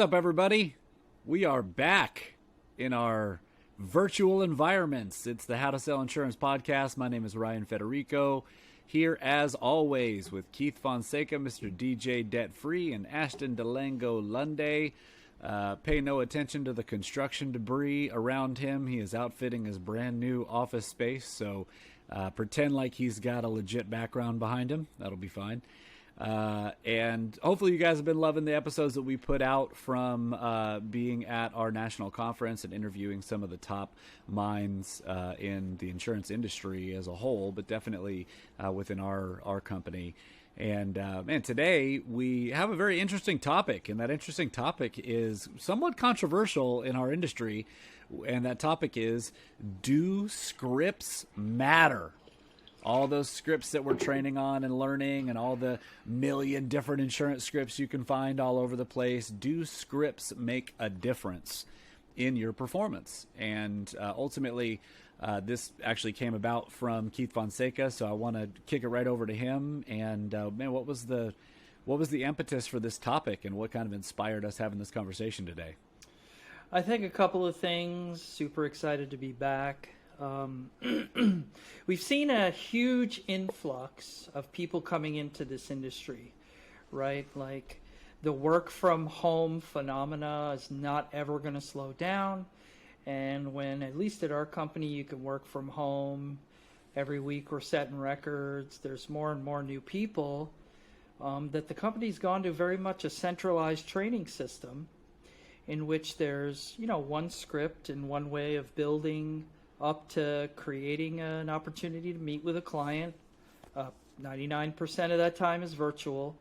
up, everybody? We are back in our virtual environments. It's the How to Sell Insurance podcast. My name is Ryan Federico, here as always with Keith Fonseca, Mr. DJ Debt Free, and Ashton Delango Lunday. Pay no attention to the construction debris around him. He is outfitting his brand new office space, so pretend like he's got a legit background behind him. That'll be fine. And hopefully you guys have been loving the episodes that we put out from being at our national conference and interviewing some of the top minds in the insurance industry as a whole, but definitely within our company. And man, today we have a very interesting topic, and that interesting topic is somewhat controversial in our industry, and that topic is, do scripts matter? All those scripts that we're training on and learning, and all the million different insurance scripts you can find all over the place. Do scripts make a difference in your performance? And ultimately, this actually came about from Keith Fonseca, so I want to kick it right over to him. And man, what was the impetus for this topic, and what kind of inspired us having this conversation today? I think a couple of things. Super excited to be back. We've seen a huge influx of people coming into this industry, right? Like, the work from home phenomena is not ever going to slow down. And when, at least at our company, you can work from home every week, we're setting records. There's more and more new people that the company's gone to very much a centralized training system in which there's, one script and one way of building up to creating an opportunity to meet with a client. 99% of that time is virtual.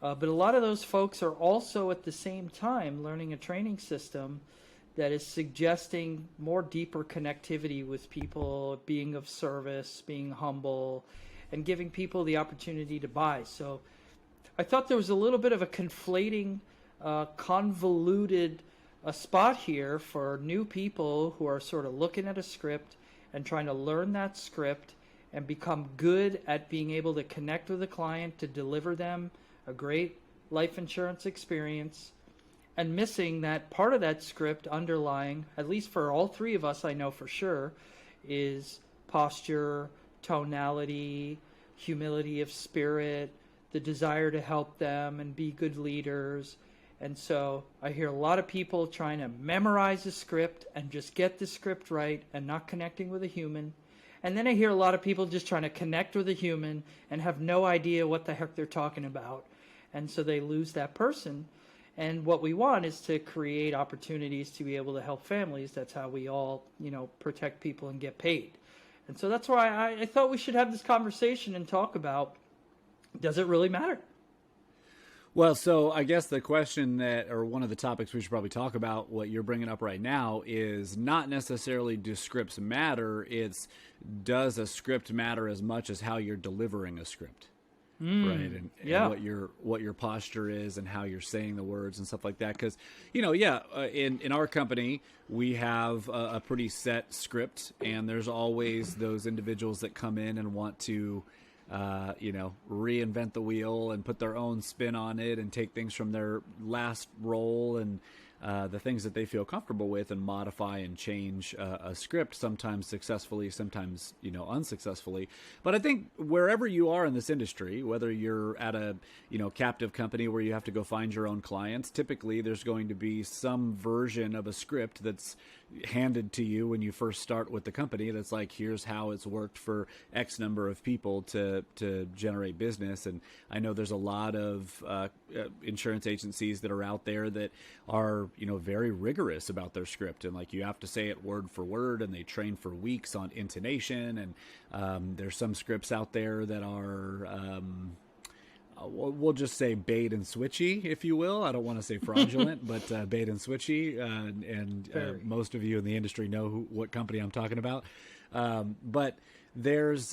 But a lot of those folks are also at the same time learning a training system that is suggesting more deeper connectivity with people, being of service, being humble, and giving people the opportunity to buy. So I thought there was a little bit of a conflating, convoluted a spot here for new people who are sort of looking at a script and trying to learn that script and become good at being able to connect with a client to deliver them a great life insurance experience, and missing that part of that script underlying, at least for all three of us I know for sure, is posture, tonality, humility of spirit, the desire to help them and be good leaders. And so I hear a lot of people trying to memorize a script and just get the script right and not connecting with a human. And then I hear a lot of people just trying to connect with a human and have no idea what the heck they're talking about. And so they lose that person. And what we want is to create opportunities to be able to help families. That's how we all, protect people and get paid. And so that's why I thought we should have this conversation and talk about, does it really matter? Well, so I guess the question or one of the topics we should probably talk about, what you're bringing up right now, is not necessarily do scripts matter. It's, does a script matter as much as how you're delivering a script, right? And what your posture is and how you're saying the words and stuff like that. Because, in our company, we have a pretty set script, and there's always those individuals that come in and want to reinvent the wheel and put their own spin on it and take things from their last role and the things that they feel comfortable with and modify and change a script, sometimes successfully, sometimes, unsuccessfully. But I think wherever you are in this industry, whether you're at a, captive company where you have to go find your own clients, typically there's going to be some version of a script that's handed to you when you first start with the company. That's like, here's how it's worked for X number of people to generate business. And I know there's a lot of insurance agencies that are out there that are, very rigorous about their script. And like, you have to say it word for word, and they train for weeks on intonation. And there's some scripts out there that are, we'll just say bait and switchy, if you will. I don't want to say fraudulent, but bait and switchy. And most of you in the industry know what company I'm talking about. But there's,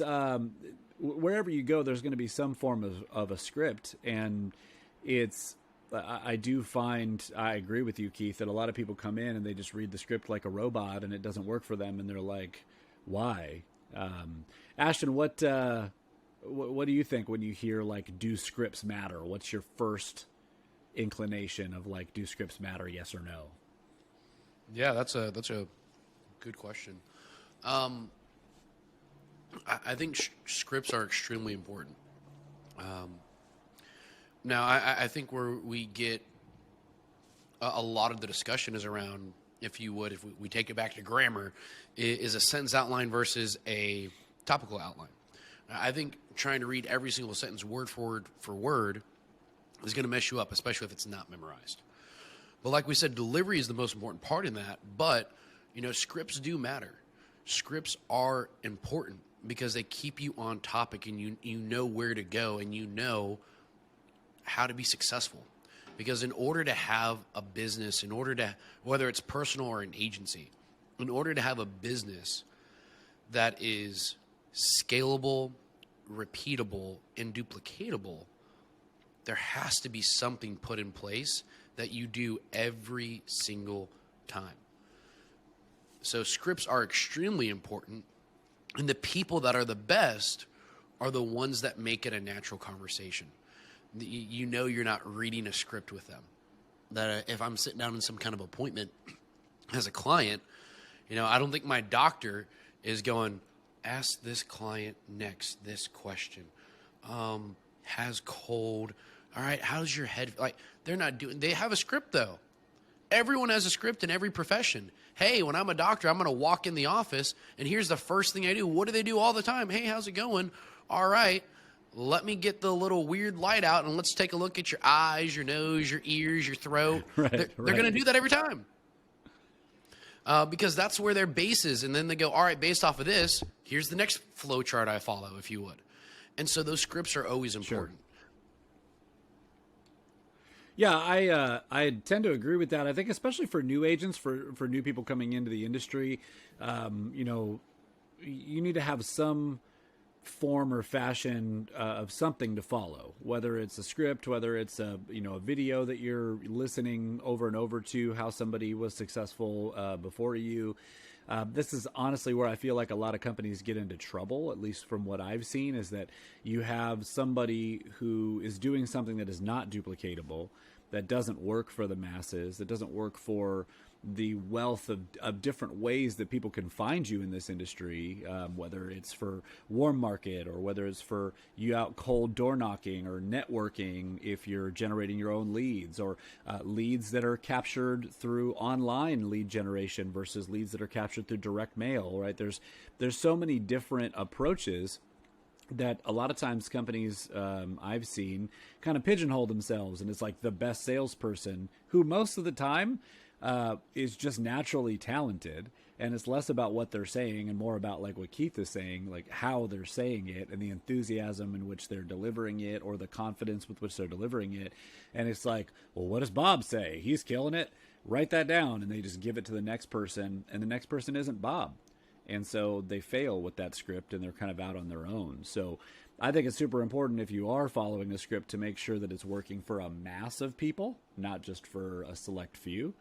wherever you go, there's going to be some form of a script. And it's, I do find, I agree with you, Keith, that a lot of people come in and they just read the script like a robot and it doesn't work for them. And they're like, why? Ashton, what do you think when you hear, like, do scripts matter? What's your first inclination of like, do scripts matter? Yes or no? Yeah, that's a good question. I think scripts are extremely important. Now, I think where we get a lot of the discussion is around, if we take it back to grammar, is a sentence outline versus a topical outline. I think trying to read every single sentence word for word is going to mess you up, especially if it's not memorized. But like we said, delivery is the most important part in that. But, scripts do matter. Scripts are important because they keep you on topic, and you know where to go, and you know how to be successful. Because in order to have a business, whether it's personal or an agency, in order to have a business that is scalable, repeatable, and duplicatable, there has to be something put in place that you do every single time. So scripts are extremely important, and the people that are the best are the ones that make it a natural conversation. You're not reading a script with them. That if I'm sitting down in some kind of appointment as a client, I don't think my doctor is going, ask this client next this question. Has cold. All right, how's your head? Like, they have a script though. Everyone has a script in every profession. Hey, when I'm a doctor, I'm going to walk in the office, and here's the first thing I do. What do they do all the time? Hey, how's it going? All right, let me get the little weird light out, and let's take a look at your eyes, your nose, your ears, your throat. They're going to do that every time. Because that's where their base is. And then they go, all right, based off of this, here's the next flow chart I follow, if you would. And so those scripts are always important. Sure. Yeah, I tend to agree with that. I think especially for new agents, for new people coming into the industry, you need to have some form or fashion of something to follow, whether it's a script, whether it's a video that you're listening over and over to how somebody was successful before you. This is honestly where I feel like a lot of companies get into trouble, at least from what I've seen, is that you have somebody who is doing something that is not duplicatable, that doesn't work for the masses, that doesn't work for the wealth of different ways that people can find you in this industry, whether it's for warm market or whether it's for you out cold door knocking or networking if you're generating your own leads, or leads that are captured through online lead generation versus leads that are captured through direct mail, right? There's so many different approaches that a lot of times companies I've seen kind of pigeonhole themselves, and it's like the best salesperson who most of the time is just naturally talented, and it's less about what they're saying and more about like what Keith is saying, like how they're saying it and the enthusiasm in which they're delivering it, or the confidence with which they're delivering it. And it's like, well, what does Bob say? He's killing it. Write that down. And they just give it to the next person, and the next person isn't Bob. And so they fail with that script, and they're kind of out on their own. So I think it's super important, if you are following a script, to make sure that it's working for a mass of people, not just for a select few.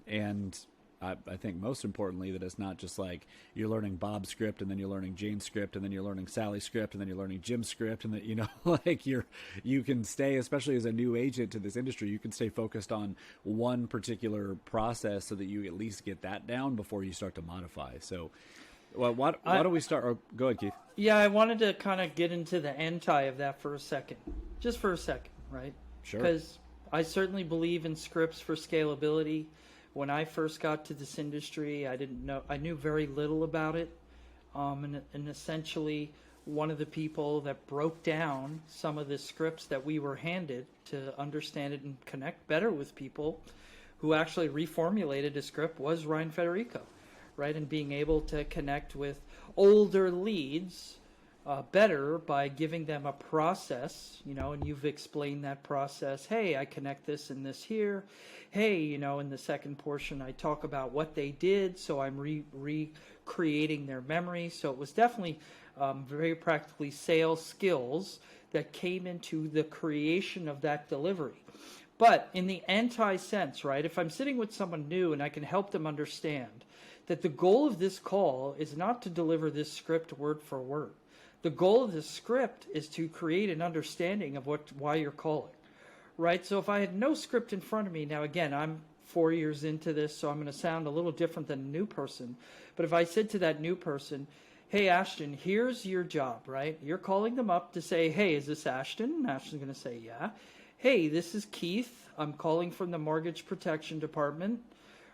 And I think most importantly that it's not just like you're learning Bob's script and then you're learning Jane's script and then you're learning Sally's script and then you're learning Jim's script, and that, like you can stay, especially as a new agent to this industry, you can stay focused on one particular process so that you at least get that down before you start to modify. So why don't we start? Or, go ahead, Keith. Yeah, I wanted to kind of get into the anti of that for a second, just for a second, right? Sure. Because I certainly believe in scripts for scalability. When I first got to this industry, I knew very little about it. And essentially, one of the people that broke down some of the scripts that we were handed to understand it and connect better with people, who actually reformulated a script, was Ryan Federico, right? And being able to connect with older leads better by giving them a process, and you've explained that process. Hey, I connect this and this here. Hey, in the second portion, I talk about what they did, so I'm recreating their memory. So it was definitely very practically sales skills that came into the creation of that delivery. But in the anti-sense, right, if I'm sitting with someone new and I can help them understand that the goal of this call is not to deliver this script word for word. The goal of this script is to create an understanding of why you're calling, right? So if I had no script in front of me, now again, I'm 4 years into this, so I'm going to sound a little different than a new person. But if I said to that new person, hey, Ashton, here's your job, right? You're calling them up to say, hey, is this Ashton? And Ashton's going to say, yeah. Hey, this is Keith. I'm calling from the Mortgage Protection Department,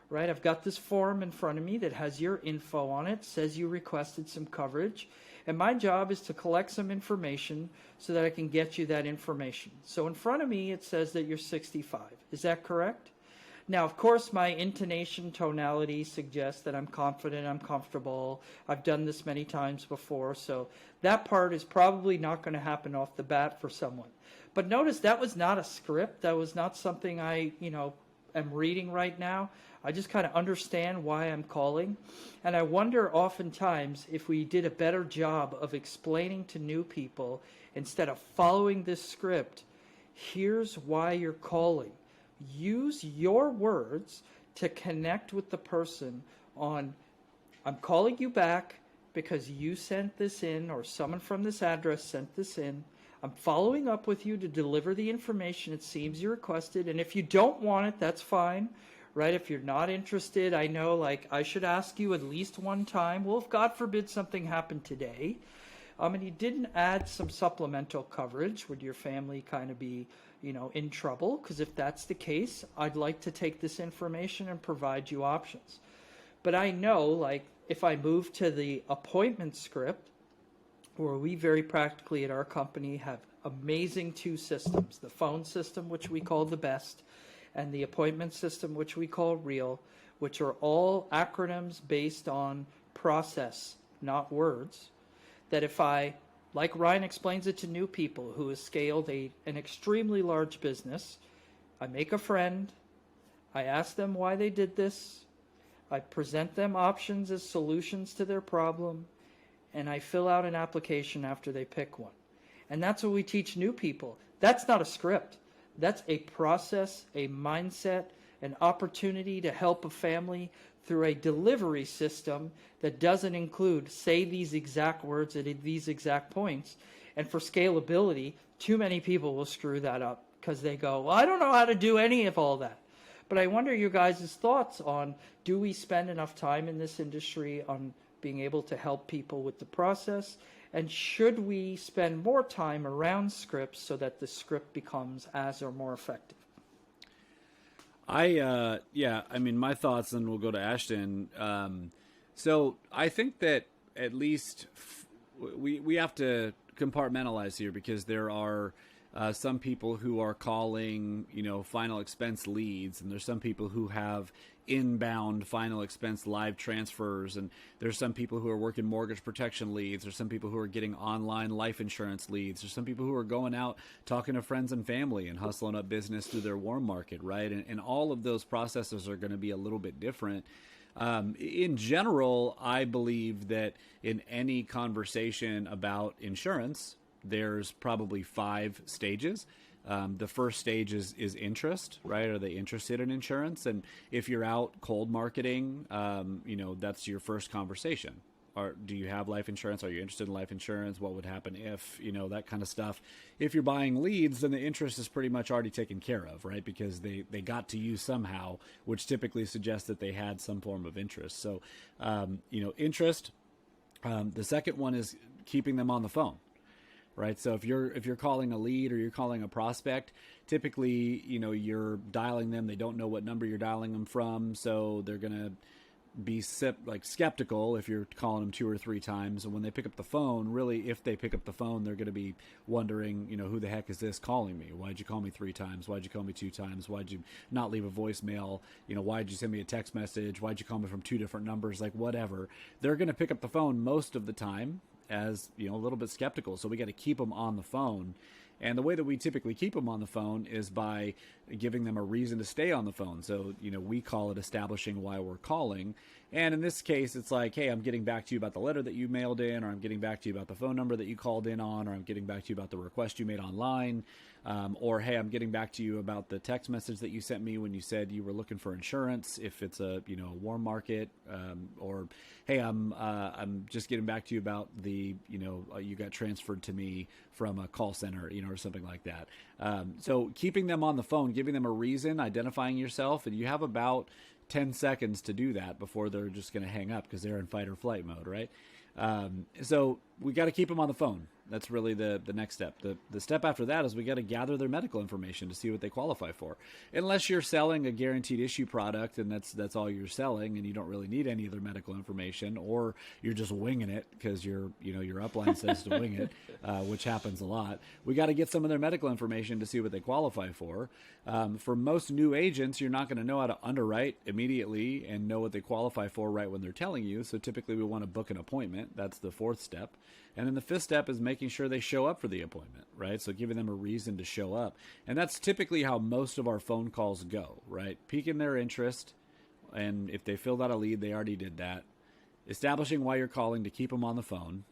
right? I've got this form in front of me that has your info on it, says you requested some coverage. And my job is to collect some information so that I can get you that information. So in front of me, it says that you're 65. Is that correct? Now, of course, my intonation, tonality suggests that I'm confident, I'm comfortable. I've done this many times before, so that part is probably not going to happen off the bat for someone. But notice that was not a script. That was not something I, am reading right now. I just kind of understand why I'm calling. And I wonder oftentimes if we did a better job of explaining to new people, instead of following this script, here's why you're calling. Use your words to connect with the person on, I'm calling you back because you sent this in, or someone from this address sent this in. I'm following up with you to deliver the information it seems you requested. And if you don't want it, that's fine, right? If you're not interested, I know, I should ask you at least one time. Well, if God forbid something happened today, and you didn't add some supplemental coverage, would your family kind of be, in trouble? Because if that's the case, I'd like to take this information and provide you options. But I know, if I move to the appointment script, where we very practically at our company have amazing two systems, the phone system, which we call the best, and the appointment system, which we call real, which are all acronyms based on process, not words, that if I, like Ryan explains it to new people who has scaled an extremely large business, I make a friend, I ask them why they did this, I present them options as solutions to their problem, and I fill out an application after they pick one. And that's what we teach new people. That's not a script. That's a process, a mindset, an opportunity to help a family through a delivery system that doesn't include, say these exact words at these exact points. And for scalability, too many people will screw that up because they go, well, I don't know how to do any of all that. But I wonder your guys' thoughts on, do we spend enough time in this industry on being able to help people with the process? And should we spend more time around scripts so that the script becomes as or more effective? My thoughts, and we'll go to Ashton. So I think that at least we have to compartmentalize here, because there are some people who are calling, final expense leads, and there's some people who have inbound final expense live transfers, and there's some people who are working mortgage protection leads, there's some people who are getting online life insurance leads, there's some people who are going out talking to friends and family and hustling up business through their warm market, right? And all of those processes are going to be a little bit different. In general, I believe that in any conversation about insurance, there's probably 5 stages. The first stage is interest, right? Are they interested in insurance? And if you're out cold marketing, that's your first conversation. Do you have life insurance? Are you interested in life insurance? What would happen if, that kind of stuff. If you're buying leads, then the interest is pretty much already taken care of, right? Because they got to you somehow, which typically suggests that they had some form of interest. So, interest. The second one is keeping them on the phone. Right. So if you're calling a lead or you're calling a prospect, typically, you're dialing them. They don't know what number you're dialing them from. So they're going to be skeptical if you're calling them 2 or 3 times. And when they pick up the phone, really, if they pick up the phone, they're going to be wondering, who the heck is this calling me? Why'd you call me 3 times? Why'd you call me 2 times? Why'd you not leave a voicemail? Why'd you send me a text message? Why'd you call me from 2 different numbers? Whatever. They're going to pick up the phone most of the time as a little bit skeptical. So we got to keep them on the phone. And the way that we typically keep them on the phone is by giving them a reason to stay on the phone. So, we call it establishing why we're calling. And in this case, it's like, hey, I'm getting back to you about the letter that you mailed in, or I'm getting back to you about the phone number that you called in on, or I'm getting back to you about the request you made online. Or, hey, I'm getting back to you about the text message that you sent me when you said you were looking for insurance, if it's a warm market, or, hey, I'm just getting back to you about the you got transferred to me from a call center, or something like that. So keeping them on the phone, giving them a reason, identifying yourself, and you have about 10 seconds to do that before they're just going to hang up because they're in fight or flight mode, right? So we got to keep them on the phone. That's really the next step. The step after that is we got to gather their medical information to see what they qualify for. Unless you're selling a guaranteed issue product and that's all you're selling and you don't really need any of their medical information, or you're just winging it because your upline says to wing it, which happens a lot. We got to get some of their medical information to see what they qualify for. For most new agents, you're not going to know how to underwrite immediately and know what they qualify for right when they're telling you. So typically we want to book an appointment. That's the fourth step. And then the fifth step is making sure they show up for the appointment, right? So giving them a reason to show up. And that's typically how most of our phone calls go, right? Piquing their interest. And if they filled out a lead, they already did that. Establishing why you're calling to keep them on the phone.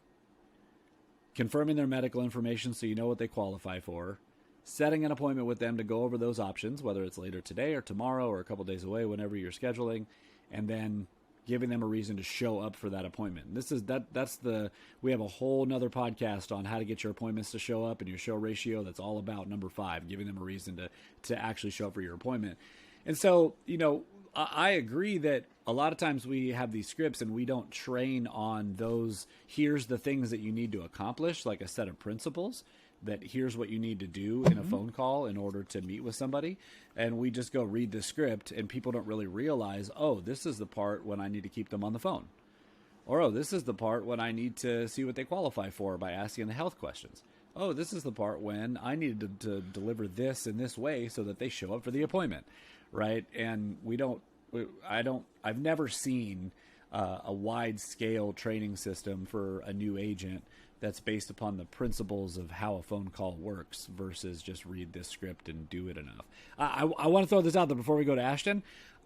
Confirming their medical information so you know what they qualify for. Setting an appointment with them to go over those options, whether it's later today or tomorrow or a couple days away, whenever you're scheduling. And then giving them a reason to show up for that appointment. We have a whole nother podcast on how to get your appointments to show up and your show ratio. That's all about number 5, giving them a reason to actually show up for your appointment. And so, I agree that a lot of times we have these scripts and we don't train on those. Here's the things that you need to accomplish, like a set of principles. That here's what you need to do in a phone call in order to meet with somebody. And we just go read the script and people don't really realize, oh, this is the part when I need to keep them on the phone. Or, oh, this is the part when I need to see what they qualify for by asking the health questions. Oh, this is the part when I need to deliver this in this way so that they show up for the appointment. Right. And I've never seen a wide scale training system for a new agent that's based upon the principles of how a phone call works versus just read this script and do it enough. I want to throw this out there before we go to Ashton.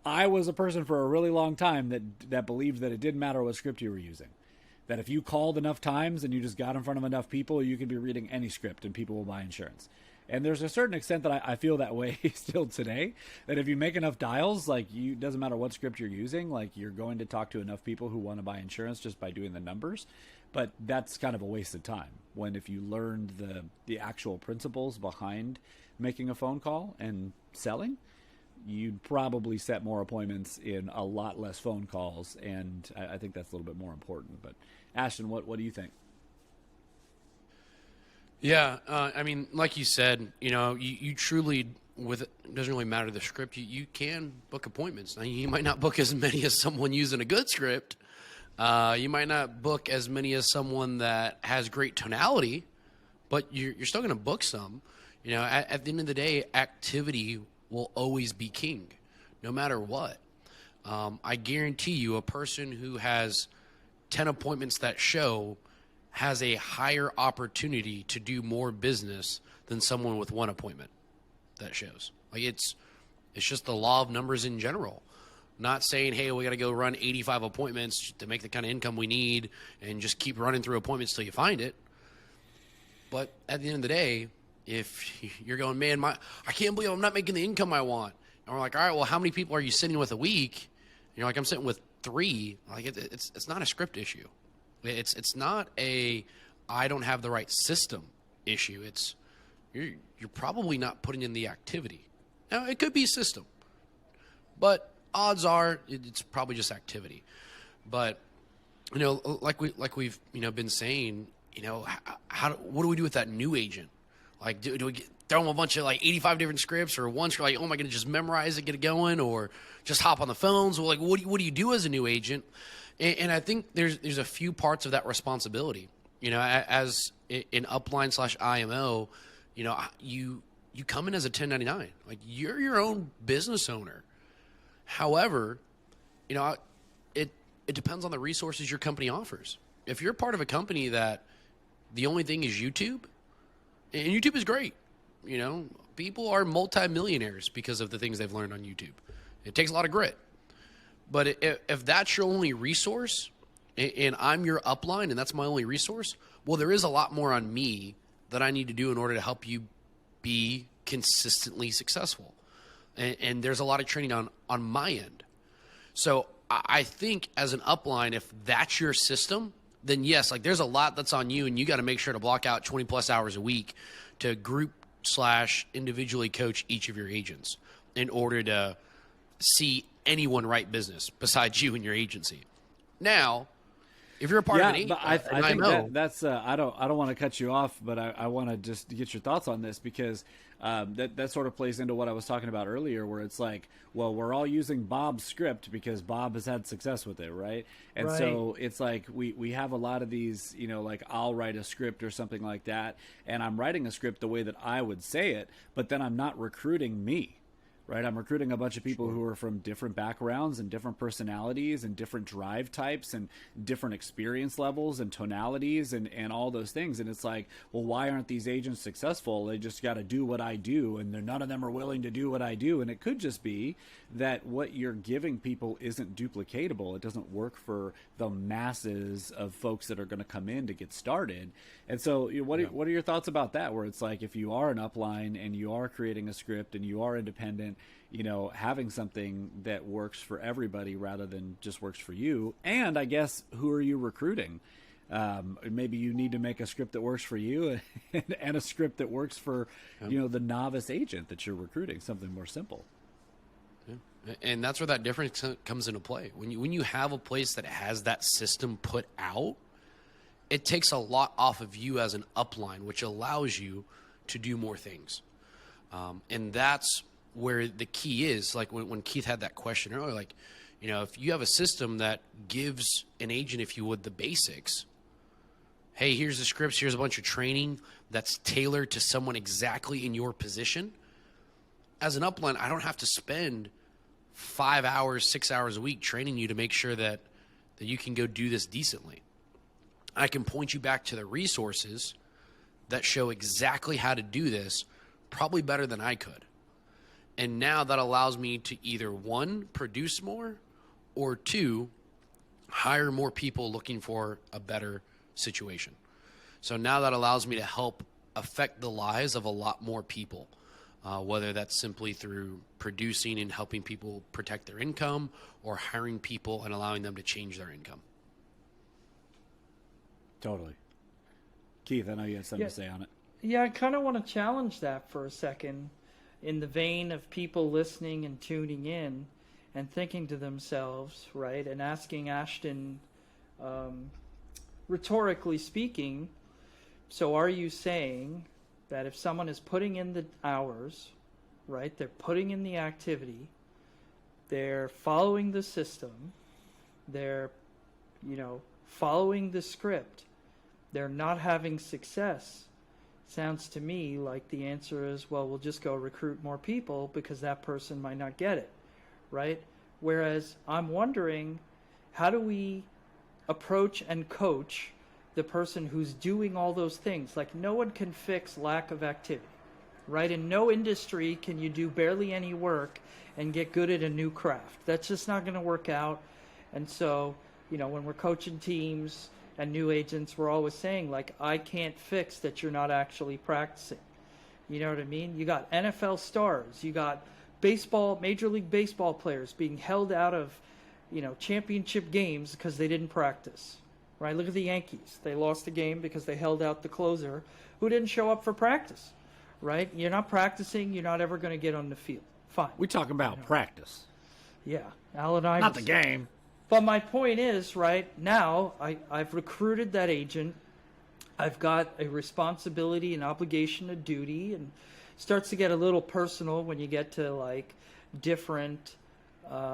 I was a person for a really long time that believed that it didn't matter what script you were using. That if you called enough times and you just got in front of enough people, you could be reading any script and people will buy insurance. And there's a certain extent that I feel that way still today, that if you make enough dials, it doesn't matter what script you're using, you're going to talk to enough people who want to buy insurance just by doing the numbers. But that's kind of a waste of time when if you learned the actual principles behind making a phone call and selling, you'd probably set more appointments in a lot less phone calls. And I think that's a little bit more important. But Ashton, what do you think? Yeah, like you said, you truly, it doesn't really matter the script. You can book appointments. Now, you might not book as many as someone using a good script. You might not book as many as someone that has great tonality, but you're still going to book some. At the end of the day, activity will always be king, no matter what. I guarantee you a person who has 10 appointments that show has a higher opportunity to do more business than someone with 1 appointment that shows. It's just the law of numbers in general. Not saying, hey, we got to go run 85 appointments to make the kind of income we need and just keep running through appointments till you find it. But at the end of the day, if you're going, man, I can't believe I'm not making the income I want. And we're like, all right, well, how many people are you sitting with a week? And you're like, I'm sitting with 3. It's not a script issue. It's not I don't have the right system issue. It's you're probably not putting in the activity. Now, it could be system, but odds are it's probably just activity. But like we've been saying, what do we do with that new agent? Do we throw them a bunch of 85 different scripts, or once you're oh, am I going to just memorize it, get it going, or just hop on the phones? Well, what do you do as a new agent? And I think there's a few parts of that responsibility. As in upline / IMO, you come in as a 1099. You're your own business owner. However, it depends on the resources your company offers. If you're part of a company that the only thing is YouTube, and YouTube is great, people are multimillionaires because of the things they've learned on YouTube. It takes a lot of grit. But if that's your only resource, and I'm your upline and that's my only resource, well, there is a lot more on me that I need to do in order to help you be consistently successful. And there's a lot of training on my end. So I think as an upline, if that's your system, then yes, there's a lot that's on you, and you got to make sure to block out 20 plus hours a week to group/individually coach each of your agents in order to see anyone write business besides you and your agency. Now, if you're a part of an but I think IMO, that's I don't want to cut you off, but I want to just get your thoughts on this, because that sort of plays into what I was talking about earlier, where it's like, well, we're all using Bob's script because Bob has had success with it, right? And so it's like we have a lot of these, like I'll write a script or something like that, and I'm writing a script the way that I would say it, but then I'm not recruiting me. Right, I'm recruiting a bunch of people who are from different backgrounds and different personalities and different drive types and different experience levels and tonalities and all those things. And it's like, well, why aren't these agents successful? They just got to do what I do, and none of them are willing to do what I do. And it could just be that what you're giving people isn't duplicatable. It doesn't work for the masses of folks that are going to come in to get started. And so what are your thoughts about that, where it's like, if you are an upline and you are creating a script and you are independent, having something that works for everybody rather than just works for you? And I guess, who are you recruiting? Maybe you need to make a script that works for you and a script that works for, the novice agent that you're recruiting, something more simple. Yeah. And that's where that difference comes into play. When you have a place that has that system put out, it takes a lot off of you as an upline, which allows you to do more things. And that's where the key is. Like when Keith had that question earlier, like, if you have a system that gives an agent, if you would, the basics, hey, here's the scripts, here's a bunch of training that's tailored to someone exactly in your position. As an upline, I don't have to spend 5 hours, 6 hours a week training you to make sure that you can go do this decently. I can point you back to the resources that show exactly how to do this, probably better than I could. And now that allows me to either, one, produce more, or two, hire more people looking for a better situation. So now that allows me to help affect the lives of a lot more people, whether that's simply through producing and helping people protect their income, or hiring people and allowing them to change their income. Totally. Keith, I know you had something to say on it. Yeah, I kind of want to challenge that for a second, in the vein of people listening and tuning in and thinking to themselves, right, and asking Ashton, rhetorically speaking, so are you saying that if someone is putting in the hours, right, they're putting in the activity, they're following the system, they're, following the script, they're not having success? Sounds to me like the answer is, well, we'll just go recruit more people because that person might not get it, right? Whereas I'm wondering, how do we approach and coach the person who's doing all those things? Like, no one can fix lack of activity, right? In no industry can you do barely any work and get good at a new craft. That's just not going to work out. And so, when we're coaching teams and new agents, we're always saying, like, I can't fix that you're not actually practicing. You know what I mean? You got NFL stars, you got baseball, Major League Baseball players being held out of, championship games because they didn't practice, right? Look at the Yankees. They lost a game because they held out the closer who didn't show up for practice, right? You're not practicing, you're not ever going to get on the field. Fine. We talk about practice. Yeah. Allen Iverson. Not the game. But my point is, right, now I've recruited that agent. I've got a responsibility, an obligation, a duty, and it starts to get a little personal when you get to, like, different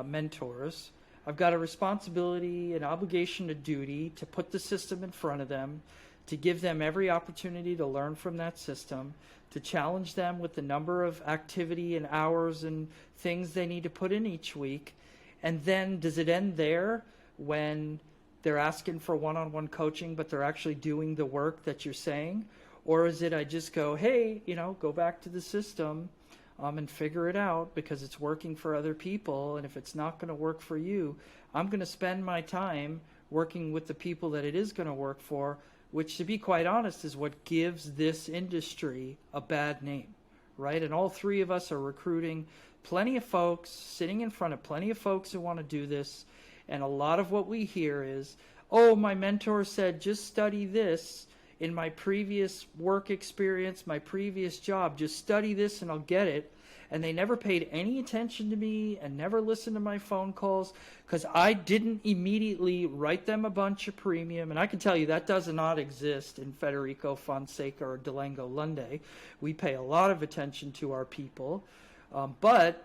mentors. I've got a responsibility, an obligation, a duty to put the system in front of them, to give them every opportunity to learn from that system, to challenge them with the number of activity and hours and things they need to put in each week. And then does it end there when they're asking for one-on-one coaching, but they're actually doing the work that you're saying? Or is it I just go, hey, go back to the system and figure it out because it's working for other people. And if it's not going to work for you, I'm going to spend my time working with the people that it is going to work for, which, to be quite honest, is what gives this industry a bad name, right? And all three of us are recruiting plenty of folks, sitting in front of plenty of folks who want to do this, and a lot of what we hear is, oh, my mentor said just study this in my previous work experience, my previous job, just study this and I'll get it. And they never paid any attention to me and never listened to my phone calls because I didn't immediately write them a bunch of premium. And I can tell you that does not exist in Federico, Fonseca, or Delango Lunde. We pay a lot of attention to our people. But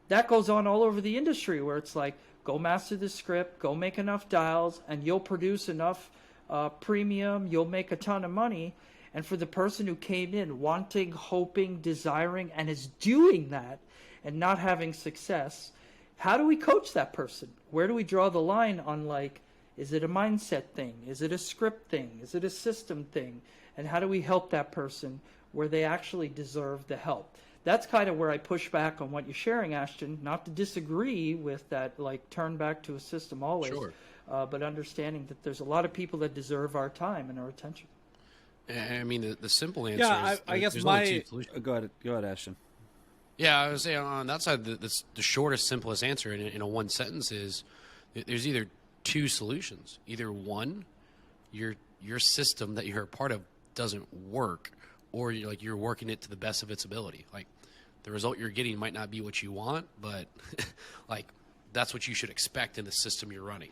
that goes on all over the industry where it's like, go master the script, go make enough dials, and you'll produce enough premium, you'll make a ton of money. And for the person who came in wanting, hoping, desiring, and is doing that and not having success, how do we coach that person? Where do we draw the line on, like, is it a mindset thing? Is it a script thing? Is it a system thing? And how do we help that person where they actually deserve the help? That's kind of where I push back on what you're sharing, Ashton, not to disagree with that, like, turn back to a system always, Sure. But understanding that there's a lot of people that deserve our time and our attention. I mean, the simple answer is I guess there's my only two solutions. go ahead, Ashton. Yeah, I was saying on that side, the shortest, simplest answer in a one sentence is there's either two solutions. Either one, your system that you're a part of doesn't work, or you're working it to the best of its ability. Like the result you're getting might not be what you want, but like that's what you should expect in the system you're running.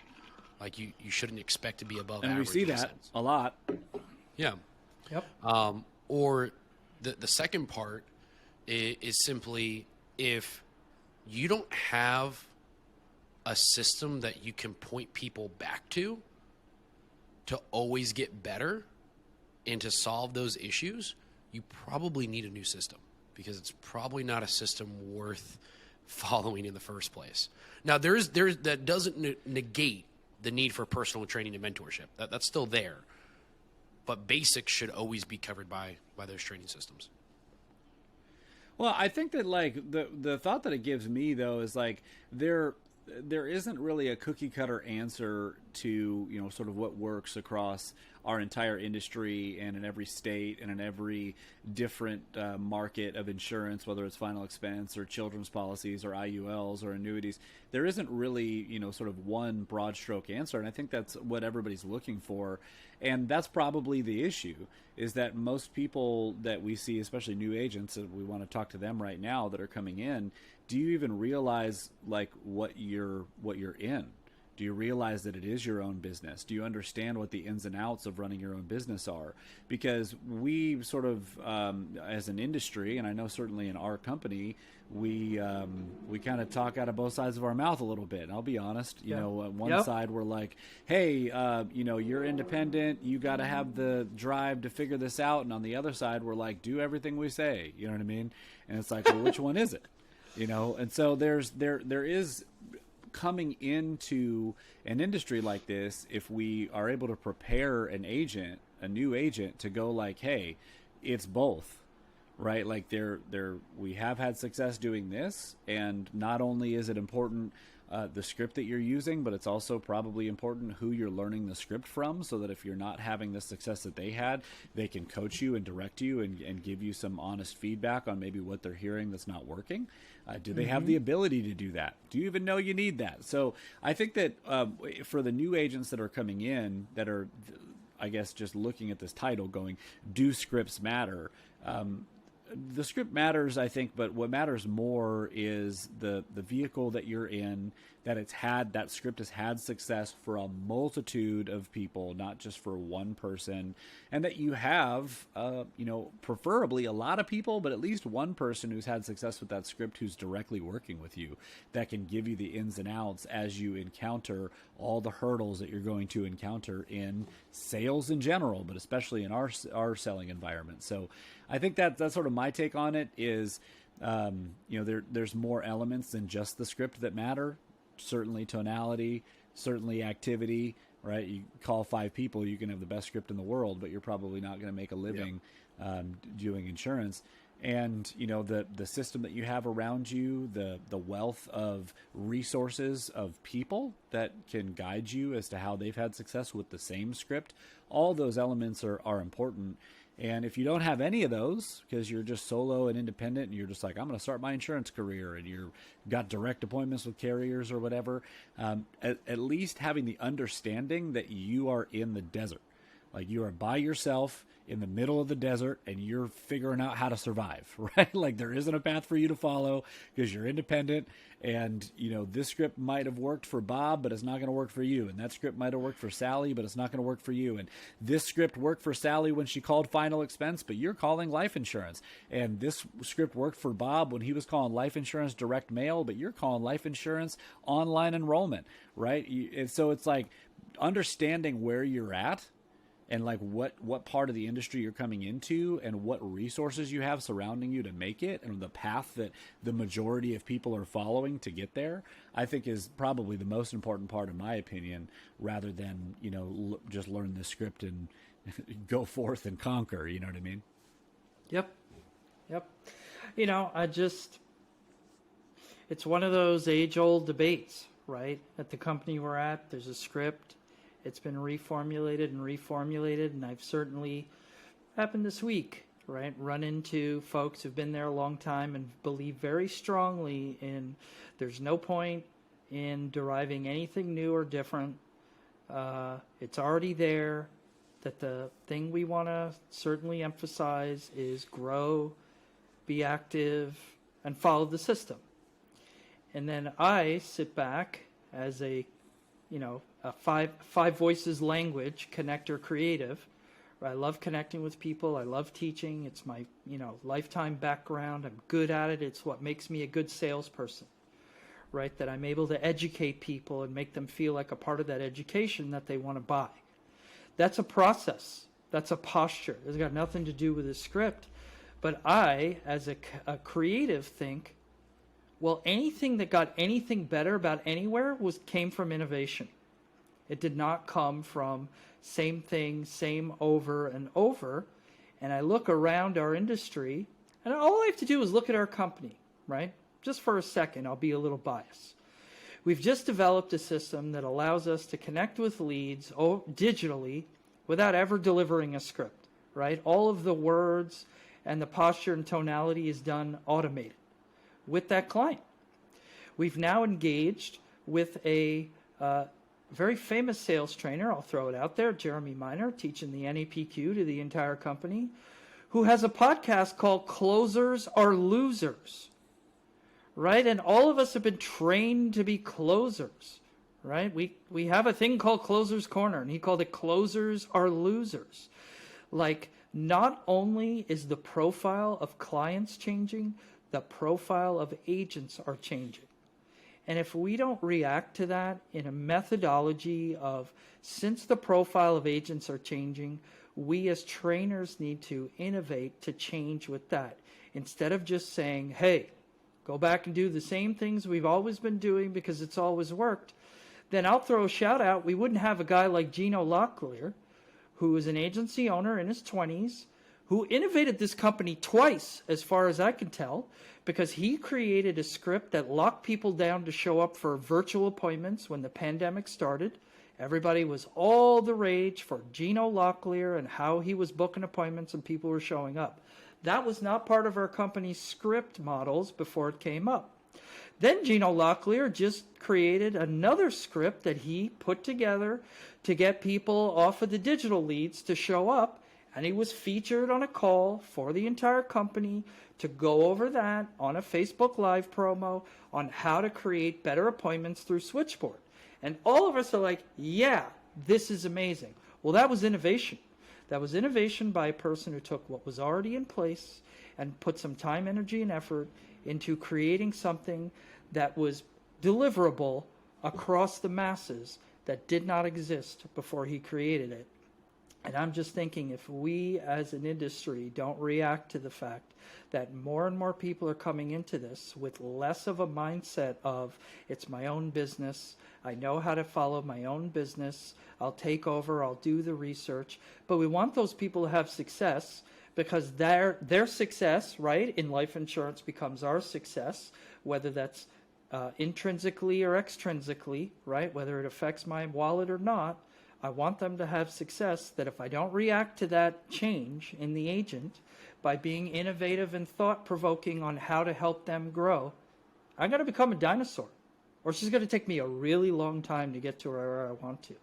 Like you shouldn't expect to be above And average. we see in a that sense. a lot. Yeah. Yep. Or the second part is simply if you don't have a system that you can point people back to always get better and to solve those issues, you probably need a new system because it's probably not a system worth following in the first place. Now, there's that doesn't negate the need for personal training and mentorship. That's still there. But basics should always be covered by those training systems. Well, I think that like the thought that it gives me though is like there isn't really a cookie cutter answer to, you know, sort of what works across our entire industry and in every state and in every different market of insurance, whether it's final expense or children's policies or IULs or annuities. There isn't really, you know, sort of one broad stroke answer. And I think that's what everybody's looking for. And that's probably the issue, is that most people that we see, especially new agents, and we want to talk to them right now that are coming in, do you even realize like what you're in? Do you realize that it is your own business? Do you understand what the ins and outs of running your own business are? Because we sort of, as an industry, and I know certainly in our company, we kind of talk out of both sides of our mouth a little bit. And I'll be honest, you know, on one side we're like, hey, you know, you're independent. You got to have the drive to figure this out. And on the other side, we're like, do everything we say. You know what I mean? And it's like, well, which one is it? You know, and so there is coming into an industry like this, if we are able to prepare a new agent to go like, hey, it's both, right? Like we have had success doing this, and not only is it important the script that you're using, but it's also probably important who you're learning the script from, so that if you're not having the success that they had, they can coach you and direct you and give you some honest feedback on maybe what they're hearing that's not working. Do they have the ability to do that? Do you even know you need that? So I think that for the new agents that are coming in that are, I guess, just looking at this title going, do scripts matter? The script matters, I think, but what matters more is the vehicle that you're in, that script has had success for a multitude of people, not just for one person, and that you have, you know, preferably a lot of people, but at least one person who's had success with that script who's directly working with you, that can give you the ins and outs as you encounter all the hurdles that you're going to encounter in sales in general, but especially in our selling environment. So I think that's sort of my take on it is, you know, there's more elements than just the script that matter. Certainly tonality, certainly activity, right? You call 5 people, you can have the best script in the world, but you're probably not going to make a living doing insurance. And, you know, the system that you have around you, the wealth of resources of people that can guide you as to how they've had success with the same script, all those elements are important. And if you don't have any of those, because you're just solo and independent, and you're just like, I'm going to start my insurance career, and you've got direct appointments with carriers or whatever, at least having the understanding that you are in the desert. Like you are by yourself in the middle of the desert and you're figuring out how to survive, right? Like there isn't a path for you to follow because you're independent. And, this script might have worked for Bob, but it's not going to work for you. And that script might have worked for Sally, but it's not going to work for you. And this script worked for Sally when she called final expense, but you're calling life insurance. And this script worked for Bob when he was calling life insurance direct mail, but you're calling life insurance online enrollment, right? And so it's like understanding where you're at and like what part of the industry you're coming into and what resources you have surrounding you to make it and the path that the majority of people are following to get there, I think is probably the most important part, in my opinion, rather than, just learn the script and go forth and conquer. You know what I mean? Yep. It's one of those age-old debates, right? At the company we're at, there's a script. It's been reformulated, and I've certainly, happened this week, right, run into folks who've been there a long time and believe very strongly in there's no point in deriving anything new or different. It's already there, that the thing we want to certainly emphasize is grow, be active, and follow the system. And then I sit back as a five voices language connector creative. I love connecting with people. I love teaching. It's my lifetime background. I'm good at it. It's what makes me a good salesperson, right? That I'm able to educate people and make them feel like a part of that education that they want to buy. That's a process. That's a posture. It's got nothing to do with a script. But I, as a creative, think, well, anything that got anything better about anywhere came from innovation. It did not come from same thing, same over and over. And I look around our industry, and all I have to do is look at our company, right? Just for a second, I'll be a little biased. We've just developed a system that allows us to connect with leads digitally without ever delivering a script, right? All of the words and the posture and tonality is done automated with that client. We've now engaged with a very famous sales trainer, I'll throw it out there, Jeremy Miner, teaching the NAPQ to the entire company, who has a podcast called Closers Are Losers, right? And all of us have been trained to be closers, right? We have a thing called Closers Corner, and he called it Closers Are Losers. Like, not only is the profile of clients changing, the profile of agents are changing. And if we don't react to that in a methodology of, since the profile of agents are changing, we as trainers need to innovate to change with that. Instead of just saying, hey, go back and do the same things we've always been doing because it's always worked, then I'll throw a shout out. We wouldn't have a guy like Gino Locklear, who is an agency owner in his 20s, who innovated this company twice, as far as I can tell, because he created a script that locked people down to show up for virtual appointments when the pandemic started. Everybody was all the rage for Gino Locklear and how he was booking appointments and people were showing up. That was not part of our company's script models before it came up. Then Gino Locklear just created another script that he put together to get people off of the digital leads to show up. And he was featured on a call for the entire company to go over that on a Facebook Live promo on how to create better appointments through Switchboard. And all of us are like, yeah, this is amazing. Well, that was innovation. That was innovation by a person who took what was already in place and put some time, energy, and effort into creating something that was deliverable across the masses that did not exist before he created it. And I'm just thinking, if we as an industry don't react to the fact that more and more people are coming into this with less of a mindset of, it's my own business, I know how to follow my own business, I'll take over, I'll do the research, but we want those people to have success because their success, right, in life insurance becomes our success, whether that's intrinsically or extrinsically, right, whether it affects my wallet or not. I want them to have success, that if I don't react to that change in the agent by being innovative and thought-provoking on how to help them grow, I'm going to become a dinosaur. Or it's just going to take me a really long time to get to where I want to.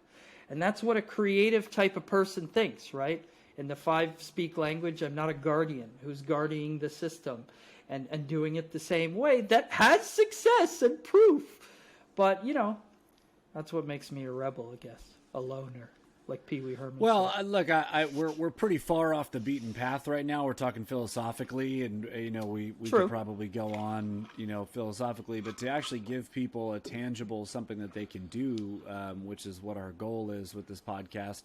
And that's what a creative type of person thinks, right? In the 5-speak language, I'm not a guardian who's guarding the system and doing it the same way. That has success and proof. But, that's what makes me a rebel, I guess. A loner, like Pee Wee Herman said. Look, we're pretty far off the beaten path right now. We're talking philosophically, and we could probably go on philosophically, but to actually give people a tangible something that they can do, which is what our goal is with this podcast.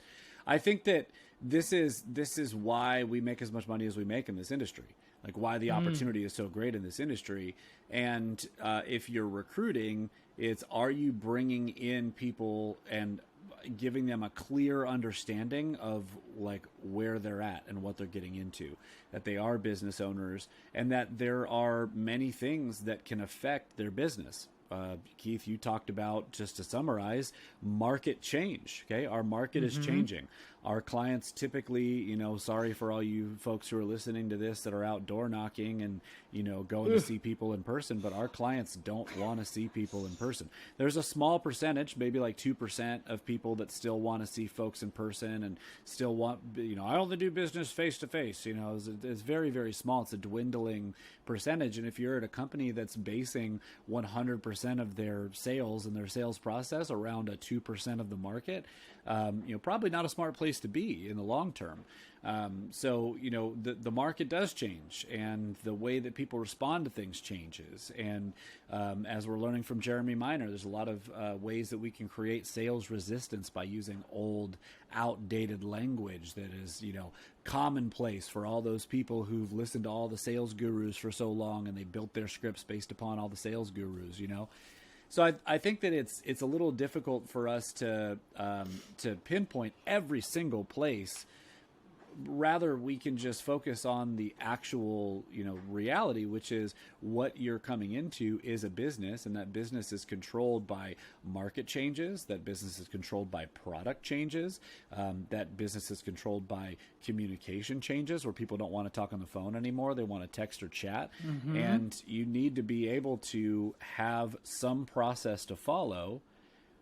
I think that this is why we make as much money as we make in this industry. Like why the opportunity is so great in this industry. And if you're recruiting, it's are you bringing in people and giving them a clear understanding of like where they're at and what they're getting into, that they are business owners and that there are many things that can affect their business. Keith, you talked about, just to summarize, market change. Okay. Our market is changing. Our clients typically, sorry for all you folks who are listening to this that are out door knocking and, going to see people in person, but our clients don't want to see people in person. There's a small percentage, maybe like 2% of people that still want to see folks in person and still want, I only do business face to face, it's very, very small. It's a dwindling percentage. And if you're at a company that's basing 100% of their sales and their sales process around a 2% of the market, probably not a smart place to be in the long term. So the market does change, and the way that people respond to things changes. And as we're learning from Jeremy Miner, there's a lot of ways that we can create sales resistance by using old, outdated language that is, commonplace for all those people who've listened to all the sales gurus for so long, and they built their scripts based upon all the sales gurus, So I think that it's a little difficult for us to pinpoint every single place. Rather, we can just focus on the actual, reality, which is what you're coming into is a business, and that business is controlled by market changes. That business is controlled by product changes. That business is controlled by communication changes, where people don't want to talk on the phone anymore. They want to text or chat. And you need to be able to have some process to follow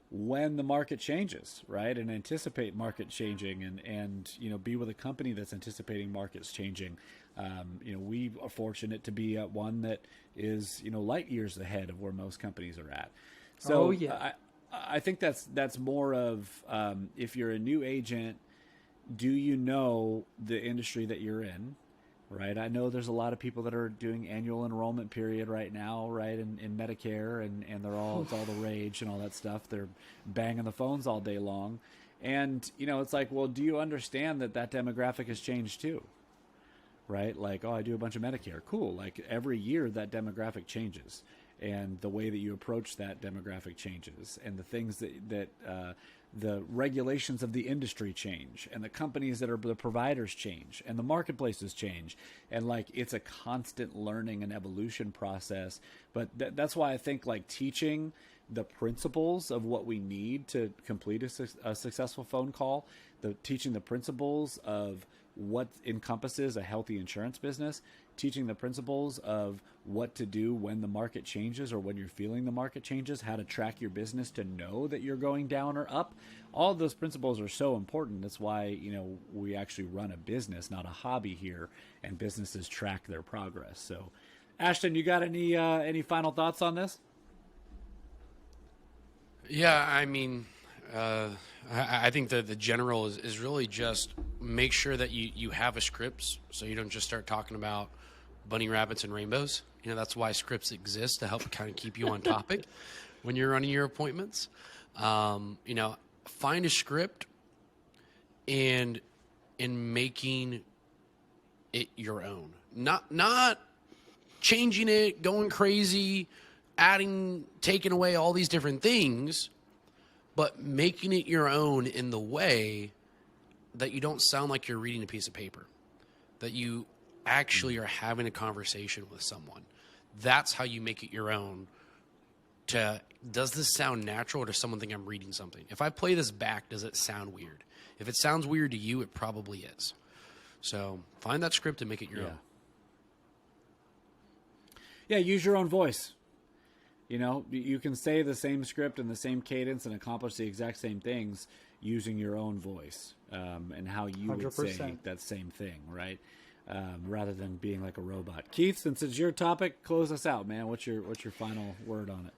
when the market changes, right? And anticipate market changing and be with a company that's anticipating markets changing. We are fortunate to be at one that is, light years ahead of where most companies are at. So I think that's more of, if you're a new agent, do you know the industry that you're in? Right. I know there's a lot of people that are doing annual enrollment period right now, right, in Medicare, and it's all the rage and all that stuff. They're banging the phones all day long. And, it's like, well, do you understand that demographic has changed too? Right. Like, I do a bunch of Medicare. Cool. Like every year that demographic changes, and the way that you approach that demographic changes, and the things that the regulations of the industry change, and the companies that are the providers change, and the marketplaces change. And like, it's a constant learning and evolution process. But that's why I think like teaching the principles of what we need to complete a successful phone call, teaching the principles of what encompasses a healthy insurance business, teaching the principles of what to do when the market changes or when you're feeling the market changes, how to track your business to know that you're going down or up. All of those principles are so important. That's why, we actually run a business, not a hobby here, and businesses track their progress. So, Ashton, you got any final thoughts on this? Yeah, I mean, I think that the general is really just make sure that you have a script, so you don't just start talking about bunny rabbits and rainbows. That's why scripts exist, to help kind of keep you on topic when you're running your appointments. Find a script and in making it your own, not changing it, going crazy, taking away all these different things, but making it your own in the way that you don't sound like you're reading a piece of paper, that you actually are having a conversation with someone. That's how you make it your own. Does this sound natural, or does someone think I'm reading something? If I play this back, does it sound weird? If it sounds weird to you, it probably is. So find that script and make it your own. Yeah, use your own voice. You know, you can say the same script and the same cadence and accomplish the exact same things using your own voice, and how you would say 100%. that same thing, right? Rather than being like a robot. Keith, since it's your topic, close us out, man. What's your final word on it?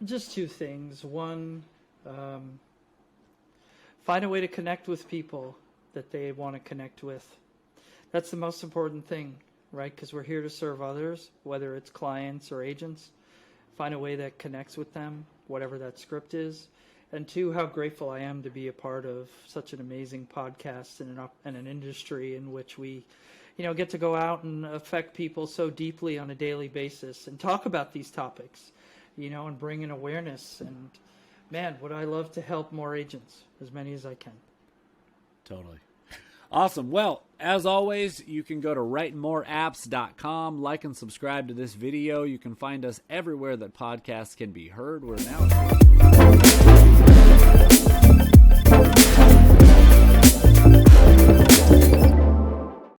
Just two things. One, find a way to connect with people that they want to connect with. That's the most important thing, right? Because we're here to serve others, whether it's clients or agents. Find a way that connects with them, whatever that script is. And two, how grateful I am to be a part of such an amazing podcast and an industry in which we, get to go out and affect people so deeply on a daily basis and talk about these topics, and bring in awareness. And man, would I love to help more agents, as many as I can. Totally. Awesome. Well, as always, you can go to writemoreapps.com, like and subscribe to this video. You can find us everywhere that podcasts can be heard. We're now